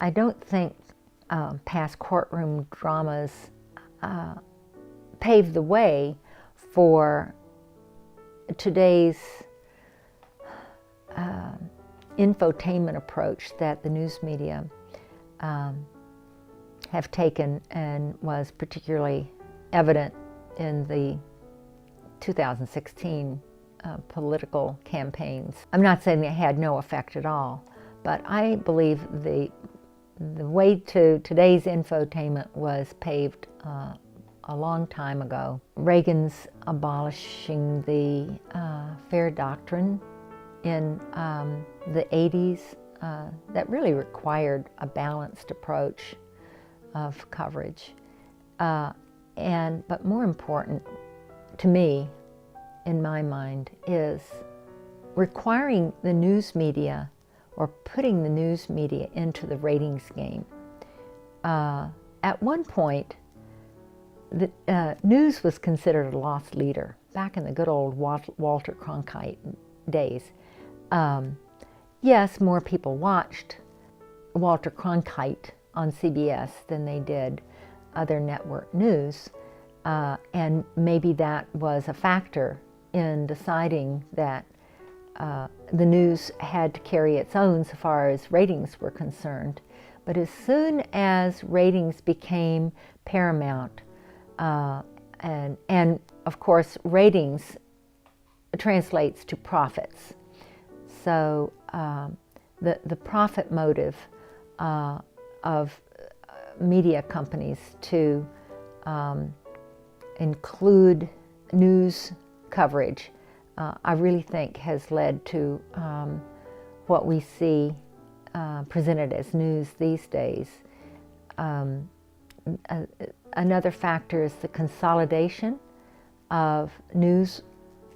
I don't think past courtroom dramas paved the way for today's infotainment approach that the news media have taken, and was particularly evident in the 2016 political campaigns. I'm not saying they had no effect at all, but I believe the way to today's infotainment was paved a long time ago. Reagan's abolishing the fair doctrine in the 80s that really required a balanced approach of coverage. But more important to me, in my mind, is requiring the news media, or putting the news media into the ratings game. At one point, the news was considered a lost leader, back in the good old Walter Cronkite days. Yes, more people watched Walter Cronkite on CBS than they did other network news, and maybe that was a factor in deciding that the news had to carry its own so far as ratings were concerned. But as soon as ratings became paramount, and of course ratings translates to profits, so the profit motive of media companies to include news coverage, I really think has led to what we see presented as news these days. Another factor is the consolidation of news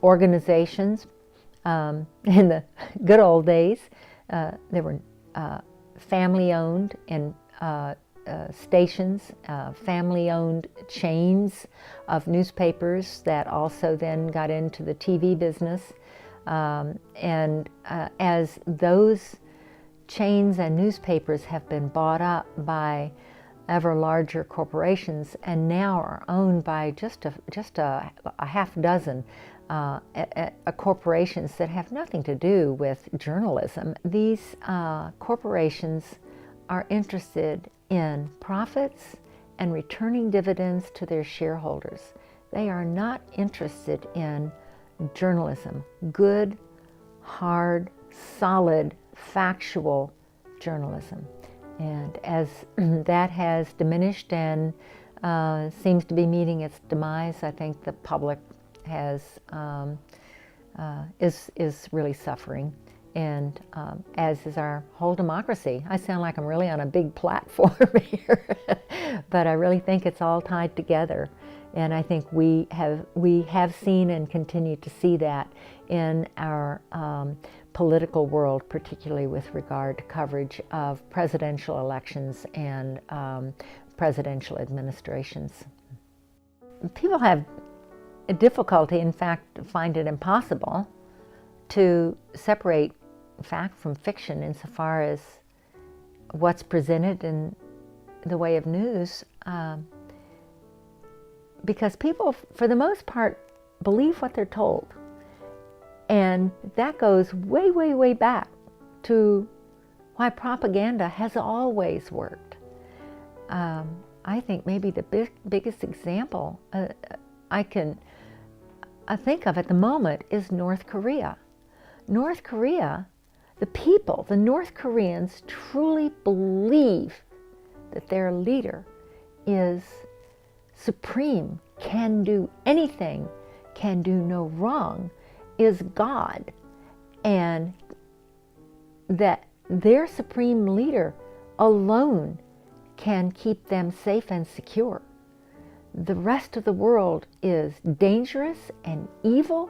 organizations. In the good old days, there were family-owned and stations, family-owned chains of newspapers that also then got into the TV business. As those chains and newspapers have been bought up by ever larger corporations, and now are owned by just a half dozen corporations that have nothing to do with journalism. These corporations are interested in profits and returning dividends to their shareholders. They are not interested in journalism, good, hard, solid, factual journalism. And as that has diminished and seems to be meeting its demise, I think the public is really suffering, and as is our whole democracy. I sound like I'm really on a big platform here, but I really think it's all tied together. And I think we have seen and continue to see that in our political world, particularly with regard to coverage of presidential elections and presidential administrations. People have a difficulty, in fact, find it impossible to separate fact from fiction insofar as what's presented in the way of news, because people, for the most part, believe what they're told. And that goes way, way, way back to why propaganda has always worked. I think maybe the biggest example I think of at the moment is North Korea. North Korea, the people, the North Koreans truly believe that their leader is supreme, can do anything, can do no wrong, is God, and that their supreme leader alone can keep them safe and secure. The rest of the world is dangerous and evil,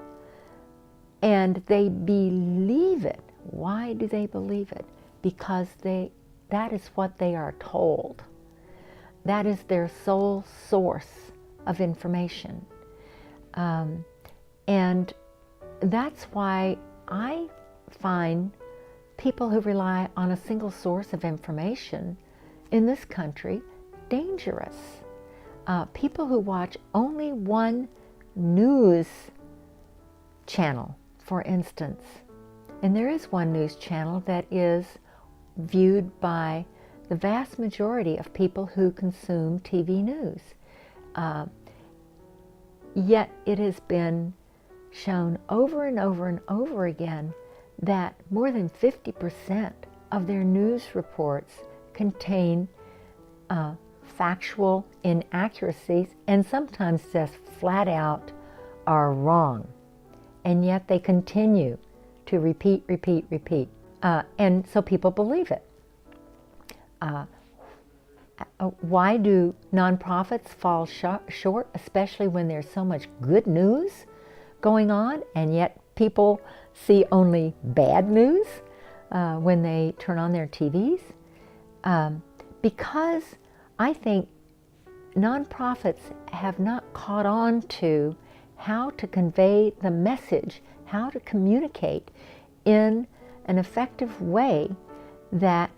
and they believe it. Why do they believe it? Because that is what they are told. That is their sole source of information. And that's why I find people who rely on a single source of information in this country dangerous. People who watch only one news channel, for instance, and there is one news channel that is viewed by the vast majority of people who consume TV news. Yet it has been shown over and over and over again that more than 50% of their news reports contain factual inaccuracies and sometimes just flat out are wrong. And yet they continue to repeat. And so people believe it. Why do nonprofits fall short, especially when there's so much good news going on, and yet people see only bad news when they turn on their TVs? Because I think nonprofits have not caught on to how to convey the message, how to communicate in an effective way that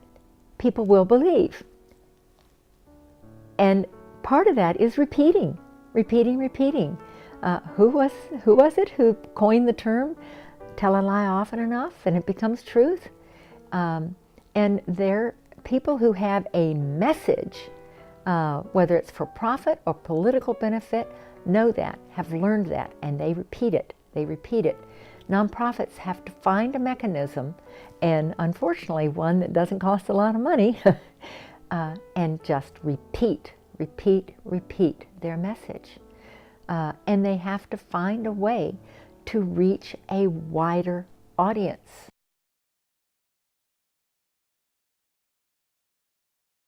people will believe. And part of that is repeating. Who was it who coined the term, tell a lie often enough and it becomes truth? And they're people who have a message, whether it's for profit or political benefit, know that, have learned that, and they repeat it. Nonprofits have to find a mechanism, and unfortunately one that doesn't cost a lot of money, and just repeat their message. And they have to find a way to reach a wider audience.